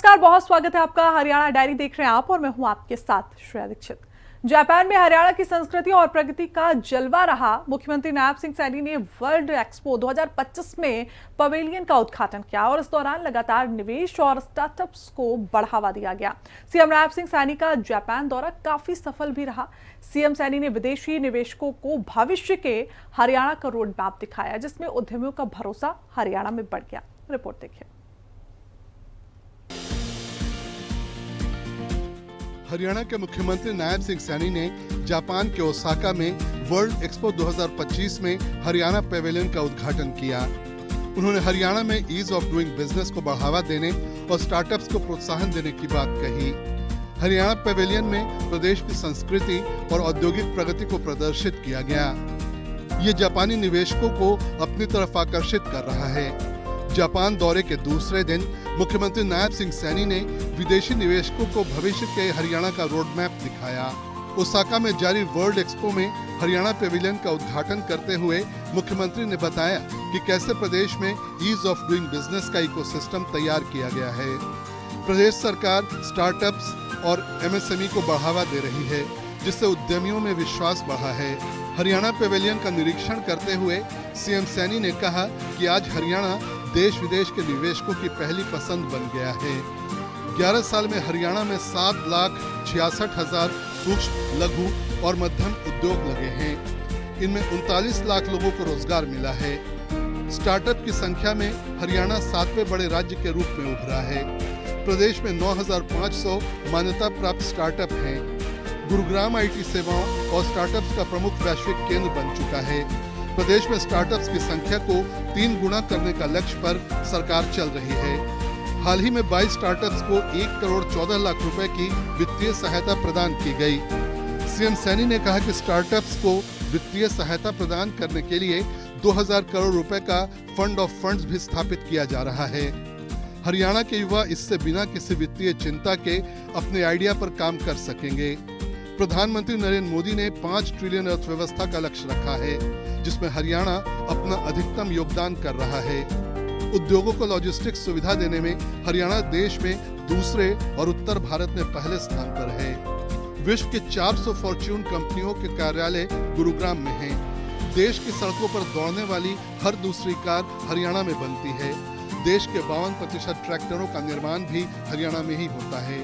नमस्कार, बहुत स्वागत है आपका। हरियाणा डायरी देख रहे हैं आप और मैं हूं आपके साथ श्रेया दीक्षित। जापान में हरियाणा की संस्कृति और प्रगति का जलवा रहा। मुख्यमंत्री नायब सिंह सैनी ने वर्ल्ड एक्सपो 2025 में पवेलियन का उद्घाटन किया और इस दौरान लगातार निवेश और स्टार्टअप्स को बढ़ावा दिया गया। सीएम नायब सिंह सैनी का जापान दौरा काफी सफल भी रहा। सीएम सैनी ने विदेशी निवेशकों को भविष्य के हरियाणा का रोड मैप दिखाया, जिसमें उद्यमियों का भरोसा हरियाणा में बढ़ गया। रिपोर्ट देखिए। हरियाणा के मुख्यमंत्री नायब सिंह सैनी ने जापान के ओसाका में वर्ल्ड एक्सपो 2025 में हरियाणा पेवेलियन का उद्घाटन किया। उन्होंने हरियाणा में ईज ऑफ डूइंग बिजनेस को बढ़ावा देने और स्टार्टअप्स को प्रोत्साहन देने की बात कही। हरियाणा पेवेलियन में प्रदेश की संस्कृति और औद्योगिक प्रगति को प्रदर्शित किया गया। ये जापानी निवेशकों को अपनी तरफ आकर्षित कर रहा है। जापान दौरे के दूसरे दिन मुख्यमंत्री नायब सिंह सैनी ने विदेशी निवेशकों को भविष्य के हरियाणा का रोड मैप दिखाया। ओसाका में जारी वर्ल्ड एक्सपो में हरियाणा पेविलियन का उद्घाटन करते हुए मुख्यमंत्री ने बताया कि कैसे प्रदेश में ईज ऑफ डूइंग बिजनेस का इकोसिस्टम तैयार किया गया है। प्रदेश सरकार स्टार्टअप्स और एमएसएमई को बढ़ावा दे रही है, जिससे उद्यमियों में विश्वास बढ़ा है। हरियाणा पेविलियन का निरीक्षण करते हुए सीएम सैनी ने कहा कि आज हरियाणा देश विदेश के निवेशकों की पहली पसंद बन गया है। 11 साल में हरियाणा में 7,66,000 सूक्ष्म, लघु और मध्यम उद्योग लगे हैं। इनमें 39 लाख लोगों को रोजगार मिला है। स्टार्टअप की संख्या में हरियाणा 7वें बड़े राज्य के रूप में उभरा है। प्रदेश में 9,500 मान्यता प्राप्त स्टार्टअप हैं। गुरुग्राम आईटी सेवाओं और स्टार्टअप्स का प्रमुख वैश्विक केंद्र बन चुका है। प्रदेश में स्टार्टअप्स की संख्या को 3 गुना करने का लक्ष्य पर सरकार चल रही है। हाल ही में 22 स्टार्टअप्स को 1 करोड़ 14 लाख रुपए की वित्तीय सहायता प्रदान की गई। सीएम सैनी ने कहा कि स्टार्टअप्स को वित्तीय सहायता प्रदान करने के लिए 2000 करोड़ रुपए का फंड ऑफ फंड्स भी स्थापित किया जा रहा है। हरियाणा के युवा इससे बिना किसी वित्तीय चिंता के अपने आइडिया पर काम कर सकेंगे। प्रधानमंत्री नरेंद्र मोदी ने 5 ट्रिलियन अर्थव्यवस्था का लक्ष्य रखा है, जिसमें हरियाणा अपना अधिकतम योगदान कर रहा है। उद्योगों को लॉजिस्टिक्स सुविधा देने में हरियाणा देश में दूसरे और उत्तर भारत में पहले स्थान पर है। विश्व के 400 फॉर्च्यून कंपनियों के कार्यालय गुरुग्राम में हैं। देश की सड़कों पर दौड़ने वाली हर दूसरी कार हरियाणा में बनती है। देश के 52% ट्रैक्टरों का निर्माण भी हरियाणा में ही होता है।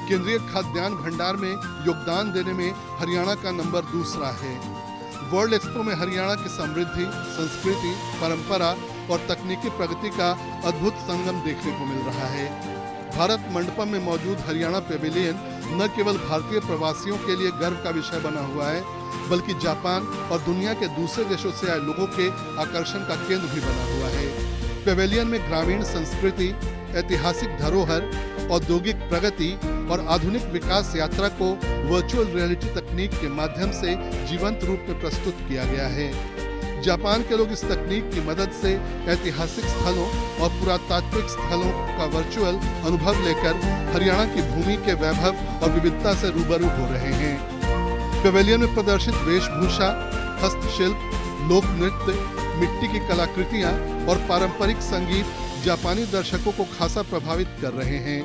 केंद्रीय खाद्यान्न भंडार में योगदान देने में हरियाणा का नंबर दूसरा है। वर्ल्ड एक्सपो में हरियाणा की समृद्धि, संस्कृति, परंपरा और तकनीकी प्रगति का अद्भुत संगम देखने को मिल रहा है। भारत मंडपम में मौजूद हरियाणा पेविलियन न केवल भारतीय प्रवासियों के लिए गर्व का विषय बना हुआ है, बल्कि जापान और दुनिया के दूसरे देशों से आए लोगों के आकर्षण का केंद्र भी बना हुआ है। पेविलियन में ग्रामीण संस्कृति, ऐतिहासिक धरोहर, औद्योगिक प्रगति और आधुनिक विकास यात्रा को वर्चुअल रियलिटी तकनीक के माध्यम से जीवंत रूप में प्रस्तुत किया गया है। जापान के लोग इस तकनीक की मदद से ऐतिहासिक स्थलों और पुरातात्विक स्थलों का वर्चुअल अनुभव लेकर हरियाणा की भूमि के वैभव और विविधता से रूबरू हो रहे हैं। पेविलियन में प्रदर्शित वेशभूषा, हस्तशिल्प, लोक नृत्य, मिट्टी की कलाकृतियां और पारंपरिक संगीत जापानी दर्शकों को खासा प्रभावित कर रहे हैं।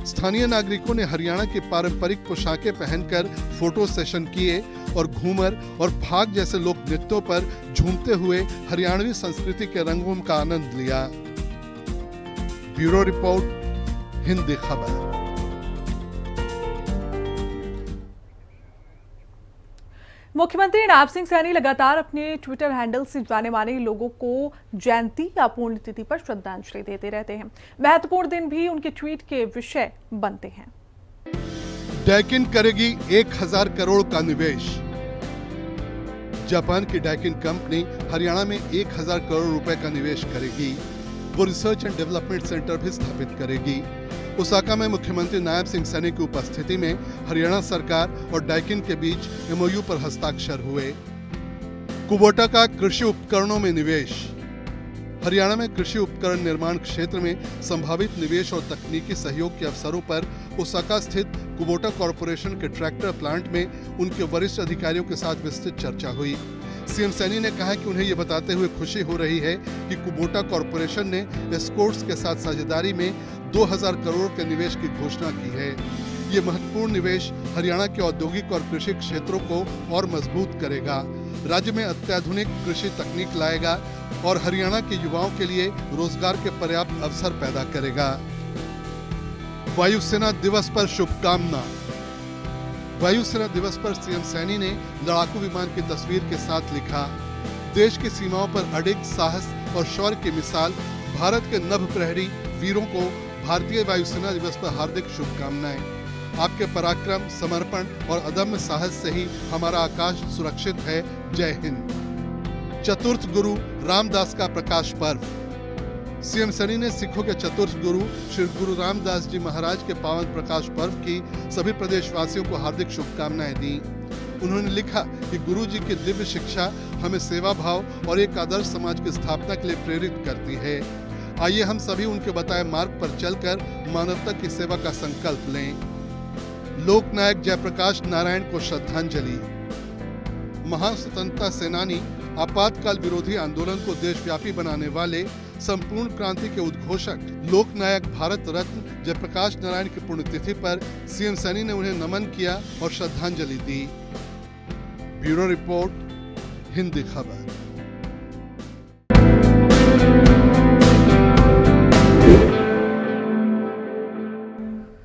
स्थानीय नागरिकों ने हरियाणा की पारंपरिक पोशाकें पहनकर फोटो सेशन किए और घूमर और फाग जैसे लोक नृत्यों पर झूमते हुए हरियाणवी संस्कृति के रंगों का आनंद लिया। ब्यूरो रिपोर्ट, हिंदी खबर। मुख्यमंत्री नायब सिंह सैनी लगातार अपने ट्विटर हैंडल से जाने माने लोगों को जयंती या पुण्यतिथि पर श्रद्धांजलि देते रहते हैं। महत्वपूर्ण दिन भी उनके ट्वीट के विषय बनते हैं। डैकिन करेगी 1000 करोड़ का निवेश। जापान की डैकिन कंपनी हरियाणा में 1000 करोड़ रुपए का निवेश करेगी। वो रिसर्च एंड डेवलपमेंट सेंटर भी स्थापित करेगी। ओसाका में मुख्यमंत्री नायब सिंह सैनी की उपस्थिति में हरियाणा सरकार और डैकिन के बीच एमओयू पर हस्ताक्षर हुए। कुबोटा का कृषि उपकरणों में निवेश। हरियाणा में कृषि उपकरण निर्माण क्षेत्र में संभावित निवेश और तकनीकी सहयोग के अवसरों पर ओसाका स्थित कुबोटा कॉरपोरेशन के ट्रैक्टर प्लांट में उनके वरिष्ठ अधिकारियों के साथ विस्तृत चर्चा हुई। सीएम सैनी ने कहा कि उन्हें ये बताते हुए खुशी हो रही है कि कुबोटा कॉरपोरेशन ने एस्कॉर्ट्स के साथ साझेदारी में 2000 करोड़ के निवेश की घोषणा की है। ये महत्वपूर्ण निवेश हरियाणा के औद्योगिक और कृषि क्षेत्रों को और मजबूत करेगा, राज्य में अत्याधुनिक कृषि तकनीक लाएगा और हरियाणा के युवाओं के लिए रोजगार के पर्याप्त अवसर पैदा करेगा। वायुसेना दिवस पर शुभकामना। वायुसेना दिवस पर सीएम सैनी ने लड़ाकू विमान की तस्वीर के साथ लिखा, देश की सीमाओं पर अडिग साहस और शौर्य की मिसाल भारत के नभ प्रहरी वीरों को भारतीय वायुसेना दिवस पर हार्दिक शुभकामनाएं। आपके पराक्रम, समर्पण और अदम्य साहस से ही हमारा आकाश सुरक्षित है। जय हिंद। चतुर्थ गुरु रामदास का प्रकाश पर्व। सीएम सैनी ने सिखों के चतुर्थ गुरु श्री गुरु रामदास जी महाराज के पावन प्रकाश पर्व की सभी प्रदेशवासियों को हार्दिक शुभकामनाएं दी। उन्होंने लिखा कि गुरु जी की दिव्य शिक्षा हमें सेवा भाव और एक आदर्श समाज की स्थापना के लिए प्रेरित करती है। आइए हम सभी उनके बताए मार्ग पर चलकर मानवता की सेवा का संकल्प लें। लोकनायक जयप्रकाश नारायण को श्रद्धांजलि। महान स्वतंत्रता सेनानी, आपातकाल विरोधी आंदोलन को देशव्यापी बनाने वाले, संपूर्ण क्रांति के उद्घोषक, लोकनायक भारत रत्न जयप्रकाश नारायण की पुण्यतिथि पर सीएम सैनी ने उन्हें नमन किया और श्रद्धांजलि दी। ब्यूरो रिपोर्ट, हिंदी खबर।